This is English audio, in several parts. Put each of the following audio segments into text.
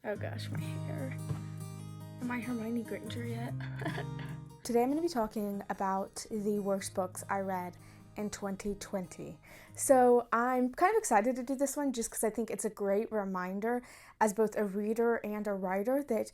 Oh gosh, my hair. Am I Hermione Granger yet? Today I'm going to be talking about the worst books I read in 2020. So I'm kind of excited to do this one just because I think it's a great reminder as both a reader and a writer that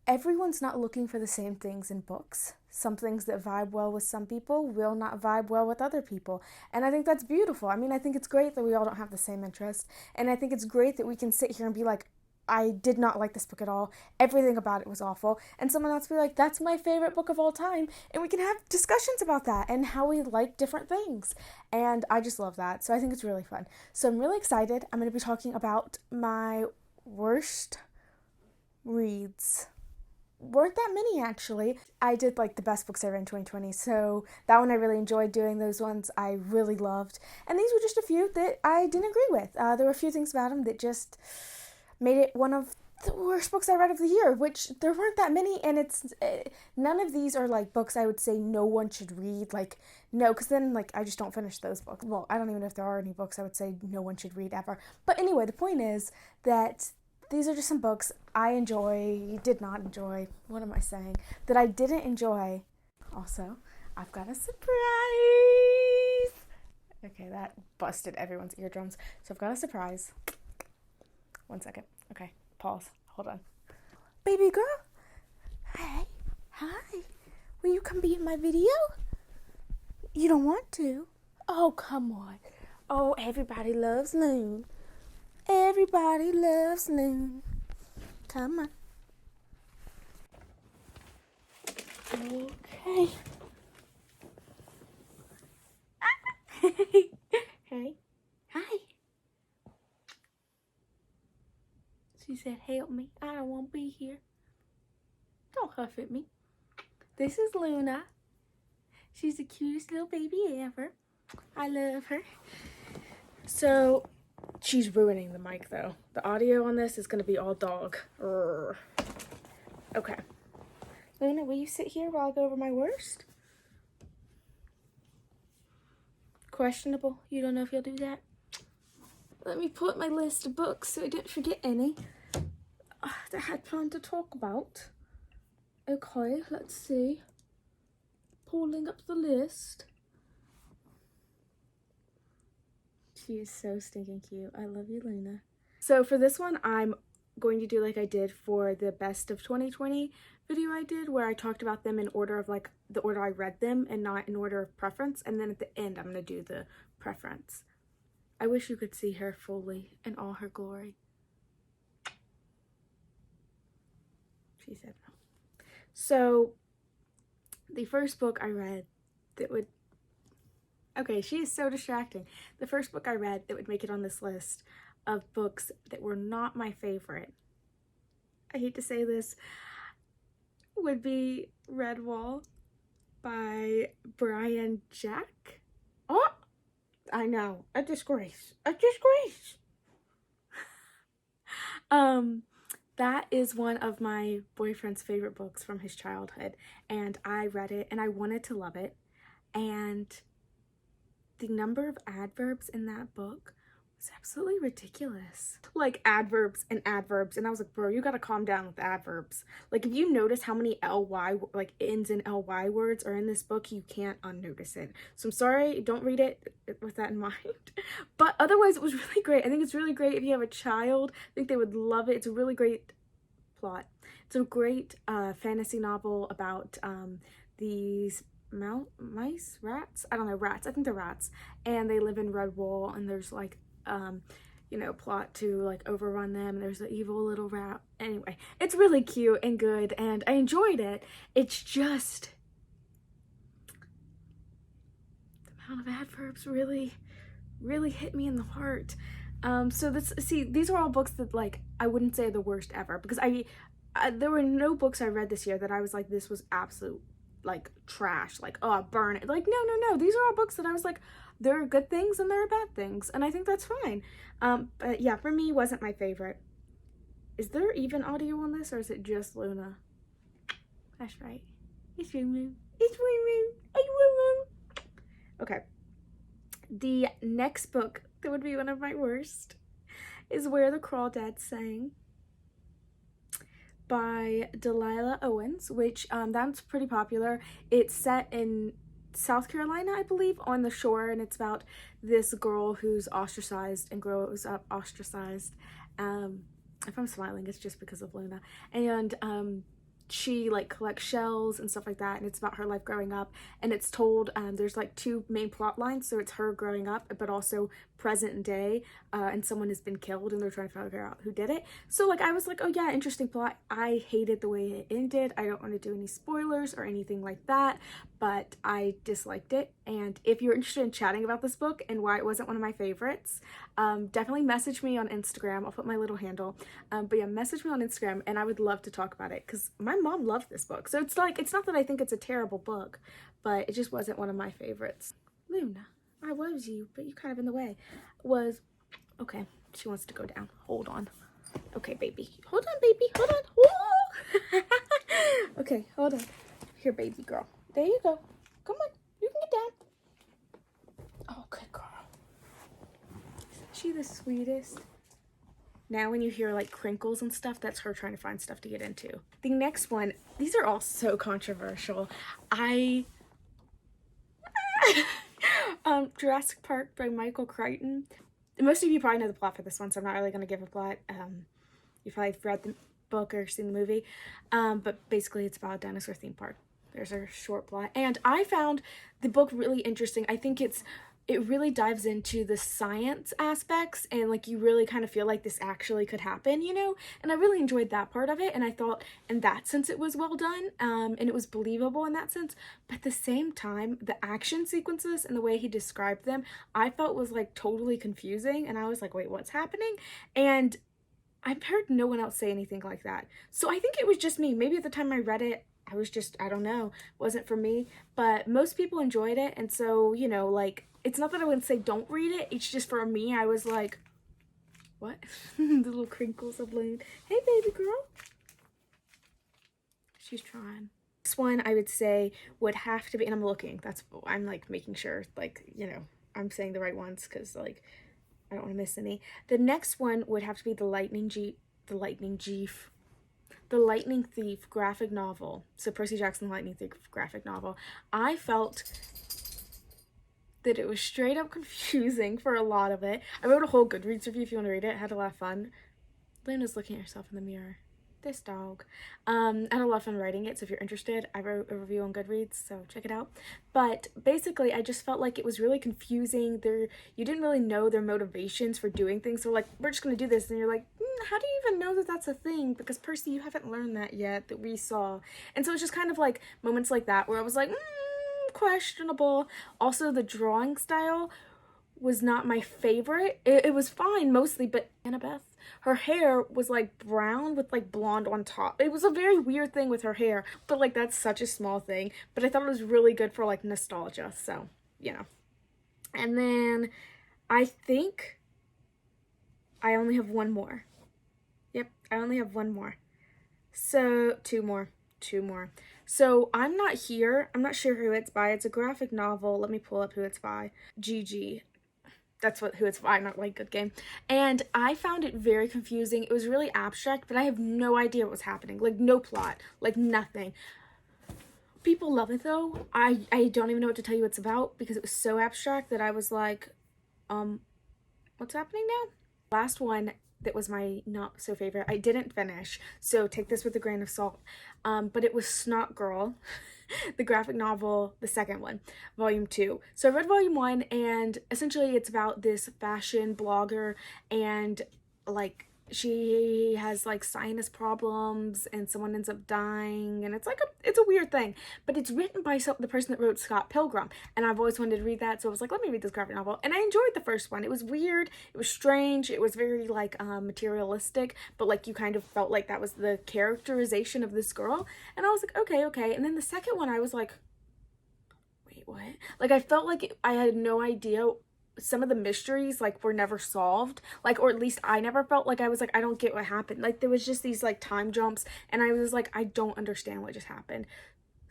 everyone's not looking for the same things in books. Some things that vibe well with some people will not vibe well with other people. And I think that's beautiful. I mean, I think it's great that we all don't have the same interests. And I think it's great that we can sit here and be like, I did not like this book at all. Everything about it was awful. And someone else be like, that's my favorite book of all time. And we can have discussions about that and how we like different things. And I just love that. So I think it's really fun. So I'm really excited. I'm going to be talking about my worst reads. Weren't that many, actually. I did like the best books I read in 2020, so that one I really enjoyed doing. Those ones I really loved. And these were just a few that I didn't agree with. There were a few things about them that just made it one of the worst books I read of the year, which there weren't that many, and it's none of these are like books I would say no one should read. Like, no, because then like I just don't finish those books. Well, I don't even know if there are any books I would say no one should read ever. But anyway, the point is that these are just some books I did not enjoy, what am I saying, that I didn't enjoy. Also, I've got a surprise. Okay, that busted everyone's eardrums. So I've got a surprise. 1 second. Okay, pause. Hold on. Baby girl. Hey. Hi. Will you come be in my video? You don't want to? Oh, come on. Oh, everybody loves Loon. Everybody loves Loon. Come on. Okay. Hey. Hi. She said, help me. I don't want to be here. Don't huff at me. This is Luna. She's the cutest little baby ever. I love her. So, she's ruining the mic, though. The audio on this is going to be all dog. Urgh. Okay. Luna, will you sit here while I go over my worst? Questionable. You don't know if you'll do that? Let me put my list of books so I didn't forget any that I had planned to talk about. Okay, let's see. Pulling up the list. She is so stinking cute. I love you, Luna. So for this one, I'm going to do like I did for the best of 2020 video I did, where I talked about them in order of like the order I read them and not in order of preference. And then at the end, I'm going to do the preference. I wish you could see her fully in all her glory. She said no. So the first book I read that would... Okay, she is so distracting. The first book I read that would make it on this list of books that were not my favorite, I hate to say this, would be Redwall by Brian Jack. Oh, I know, a disgrace, a disgrace. That is one of my boyfriend's favorite books from his childhood, and I read it and I wanted to love it, and the number of adverbs in that book was absolutely ridiculous. Like adverbs, and I was like, bro, you gotta calm down with adverbs. Like, if you notice how many ly, like ends in ly words are in this book, you can't unnotice it. So I'm sorry, don't read it with that in mind. But otherwise, it was really great. I think it's really great if you have a child. I think they would love it. It's a really great plot. It's a great fantasy novel about these mice, rats? I don't know, rats. I think they're rats. And they live in Redwall, and there's like, you know, plot to like overrun them. There's an evil little rat. Anyway, it's really cute and good, and I enjoyed it. It's just the amount of adverbs really hit me in the heart. So these are all books that like I wouldn't say are the worst ever, because there were no books I read this year that I was like, this was absolute like trash, like, oh, burn it. Like, no, these are all books that I was like, there are good things and there are bad things, and I think that's fine. But yeah, for me, wasn't my favorite. Is there even audio on this, or is it just Luna? That's right, it's Moo. Okay, the next book that would be one of my worst is Where the Crawdads Sang. by Delilah Owens, which that's pretty popular. It's set in South Carolina, I believe, on the shore, and it's about this girl who's ostracized and grows up ostracized. If I'm smiling, it's just because of Luna. And she like collects shells and stuff like that, and it's about her life growing up. And it's told there's like two main plot lines, so it's her growing up but also present day, and someone has been killed and they're trying to figure out who did it. So like I was like, oh yeah, interesting plot. I hated the way it ended. I don't want to do any spoilers or anything like that, but I disliked it. And if you're interested in chatting about this book and why it wasn't one of my favorites, definitely message me on Instagram. I'll put my little handle, but yeah, message me on Instagram and I would love to talk about it because my mom loved this book. So it's like, it's not that I think it's a terrible book, but it just wasn't one of my favorites. Luna, I loves you, but you kind of in the way. Okay, she wants to go down. Hold on. Okay, baby. Hold on, baby. Hold on. Whoa! Okay, hold on. Here, baby girl. There you go. Come on. You can get down. Oh, good girl. Isn't she the sweetest? Now when you hear like crinkles and stuff, that's her trying to find stuff to get into. The next one, these are all so controversial. Jurassic Park by Michael Crichton. Most of you probably know the plot for this one, so I'm not really going to give a plot. You've probably read the book or seen the movie, but basically it's about a dinosaur theme park. There's a short plot, and I found the book really interesting. I think it really dives into the science aspects, and like you really kind of feel like this actually could happen, you know? And I really enjoyed that part of it, and I thought in that sense it was well done, and it was believable in that sense. But at the same time, the action sequences and the way he described them, I felt was like totally confusing, and I was like, wait, what's happening? And I've heard no one else say anything like that. So I think it was just me. Maybe at the time I read it, I was just, I don't know, wasn't for me. But most people enjoyed it, and so, you know, like, it's not that I wouldn't say don't read it, it's just for me, I was like, what? The little crinkles of Lune. Hey, baby girl. She's trying. This one, I would say, would have to be, and I'm like making sure, like, you know, I'm saying the right ones, because, like, I don't want to miss any. The next one would have to be The Lightning Thief graphic novel. So Percy Jackson, The Lightning Thief graphic novel. I felt that it was straight up confusing for a lot of it. I wrote a whole Goodreads review if you want to read it. I had a lot of fun. Luna's looking at herself in the mirror. This dog. I had a lot of fun writing it, so if you're interested, I wrote a review on Goodreads, so check it out. But basically, I just felt like it was really confusing. You didn't really know their motivations for doing things. So like, we're just going to do this, and you're like, how do you even know that that's a thing? Because Percy, you haven't learned that yet, that we saw. And so it's just kind of like moments like that where I was like, questionable. Also, the drawing style was not my favorite. It was fine mostly, but Annabeth, her hair was like brown with like blonde on top. It was a very weird thing with her hair, but like that's such a small thing. But I thought it was really good for like nostalgia, so, you know. And then I think I only have one more. Yep, I only have one more. So, two more. So I'm not sure who it's by. It's a graphic novel. Let me pull up who it's by. Gigi. That's who it's by, not like Good Game. And I found it very confusing. It was really abstract, but I have no idea what was happening. Like, no plot. Like, nothing. People love it, though. I don't even know what to tell you it's about because it was so abstract that I was like, what's happening now? Last one that was my not so favorite, I didn't finish, so take this with a grain of salt, but it was Snot Girl, the graphic novel, the second one, volume 2. So I read volume 1, and essentially it's about this fashion blogger, and like she has like sinus problems and someone ends up dying, and it's a weird thing, but it's written by the person that wrote Scott Pilgrim, and I've always wanted to read that, so I was like, let me read this graphic novel. And I enjoyed the first one. It was weird, it was strange, it was very like materialistic, but like you kind of felt like that was the characterization of this girl, and I was like, okay. And then the second one I was like, wait, what? Like I felt like I had no idea. Some of the mysteries like were never solved, like, or at least I never felt like I was like, I don't get what happened. Like there was just these like time jumps, and I was like, I don't understand what just happened.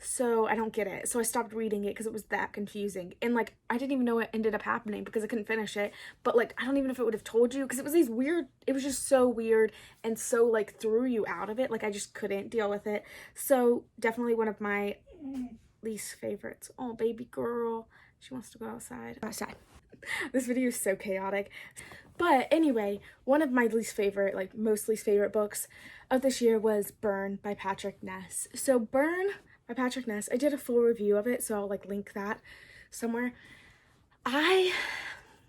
So I don't get it. So I stopped reading it because it was that confusing. And like, I didn't even know what ended up happening because I couldn't finish it. But like, I don't even know if it would have told you because it was these weird, it was just so weird and so like threw you out of it. Like, I just couldn't deal with it. So definitely one of my least favorites. Oh, baby girl. She wants to go outside. Outside. This video is so chaotic. But anyway, one of my least favorite, like most least favorite books of this year was Burn by Patrick Ness. So Burn by Patrick Ness, I did a full review of it, so I'll like link that somewhere. I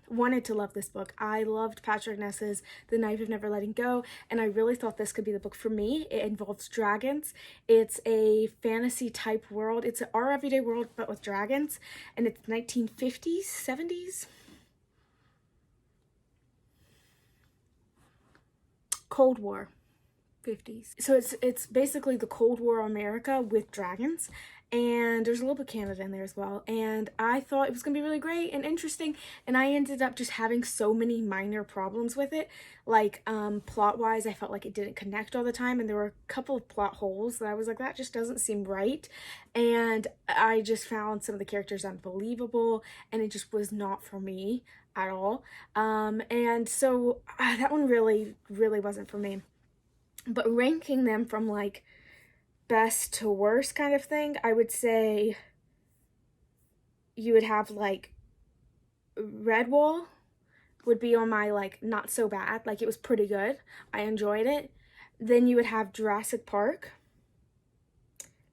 wanted to love this book. I loved Patrick Ness's The Knife of Never Letting Go, and I really thought this could be the book for me. It involves dragons. It's a fantasy type world. It's our everyday world, but with dragons, and it's 1950s, 70s. Cold War. 50s. So it's basically the Cold War America with dragons, and there's a little bit of Canada in there as well. And I thought it was gonna be really great and interesting, and I ended up just having so many minor problems with it. Like plot wise, I felt like it didn't connect all the time, and there were a couple of plot holes that I was like, that just doesn't seem right. And I just found some of the characters unbelievable, and it just was not for me at all. And so that one really wasn't for me. But ranking them from like best to worst kind of thing, I would say you would have like Redwall would be on my like not so bad, like it was pretty good, I enjoyed it. Then you would have Jurassic Park.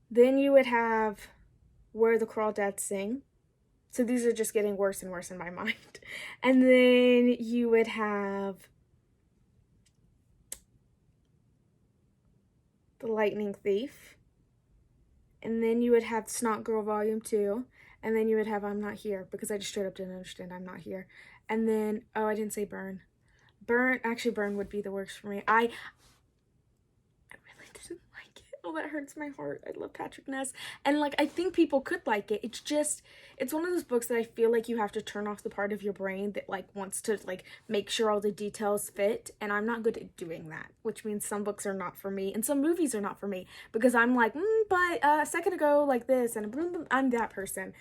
Then you would have Where the Crawdads Sing. So these are just getting worse and worse in my mind. And then you would have The Lightning Thief, and then you would have Snot Girl Volume 2, and then you would have I'm Not Here, because I just straight up didn't understand I'm Not Here. And then, oh, I didn't say Burn. Actually Burn would be the worst for me. I really didn't like it. Oh, that hurts my heart. I love Patrick Ness, and like I think people could like it. It's just, it's one of those books that I feel like you have to turn off the part of your brain that like wants to like make sure all the details fit, and I'm not good at doing that, which means some books are not for me and some movies are not for me because I'm like but a second ago like this, and I'm that person.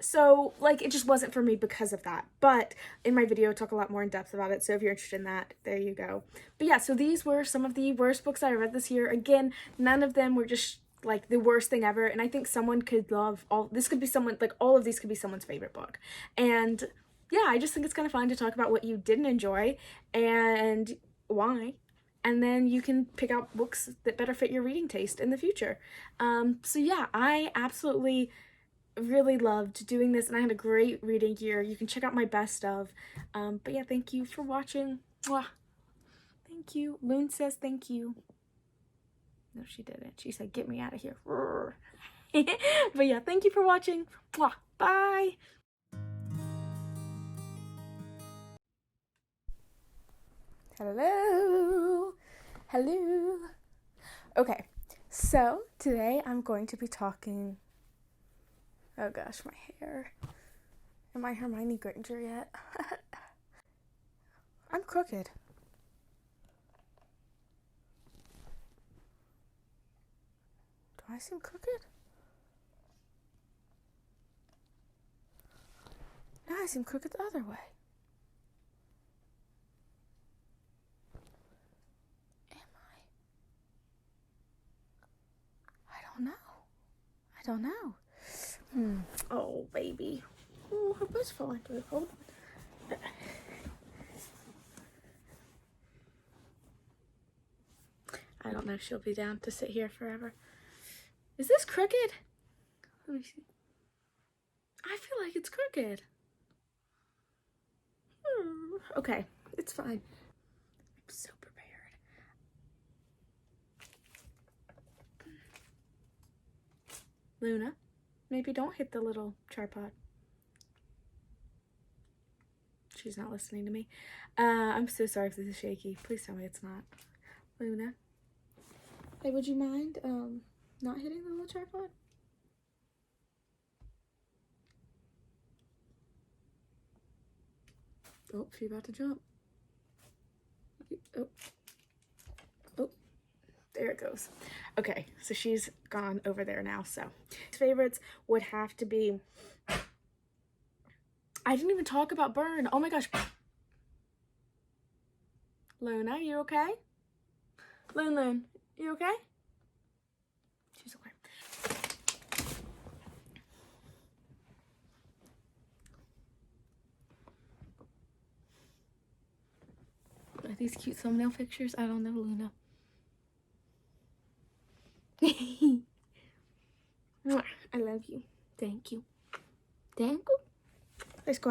So like it just wasn't for me because of that. But in my video I talk a lot more in depth about it, so if you're interested in that, there you go. But yeah, so these were some of the worst books I read this year. Again, none of them were just like the worst thing ever, and I think someone could love all this. Could be someone, like all of these could be someone's favorite book. And yeah, I just think it's kind of fun to talk about what you didn't enjoy and why, and then you can pick out books that better fit your reading taste in the future. So yeah, I absolutely really loved doing this, and I had a great reading year. You can check out my best of. But yeah, thank you for watching. Mwah. Thank you. Moon says thank you. No, she didn't. She said, get me out of here. But yeah, thank you for watching. Mwah. Bye. Hello. Hello. Okay, so today I'm going to be talking, oh gosh, my hair. Am I Hermione Granger yet? I'm crooked. Do I seem crooked? No, I seem crooked the other way. Am I? I don't know. Oh, baby. Oh, her butt's falling through. Hold on. I don't know if she'll be down to sit here forever. Is this crooked? Let me see. I feel like it's crooked. Okay, it's fine. I'm so prepared. Luna, maybe don't hit the little tripod. She's not listening to me. I'm so sorry if this is shaky. Please tell me it's not. Luna. Hey, would you mind not hitting the little tripod? Oh, she's about to jump. Oh. Oh. There there it goes. Okay, so she's gone over there now. So favorites would have to be, I didn't even talk about Burn. Oh my gosh. Luna, you okay? Loon, you okay? She's okay. Are these cute thumbnail pictures? I don't know, Luna. I love you. Thank you. Thank you. Let's go.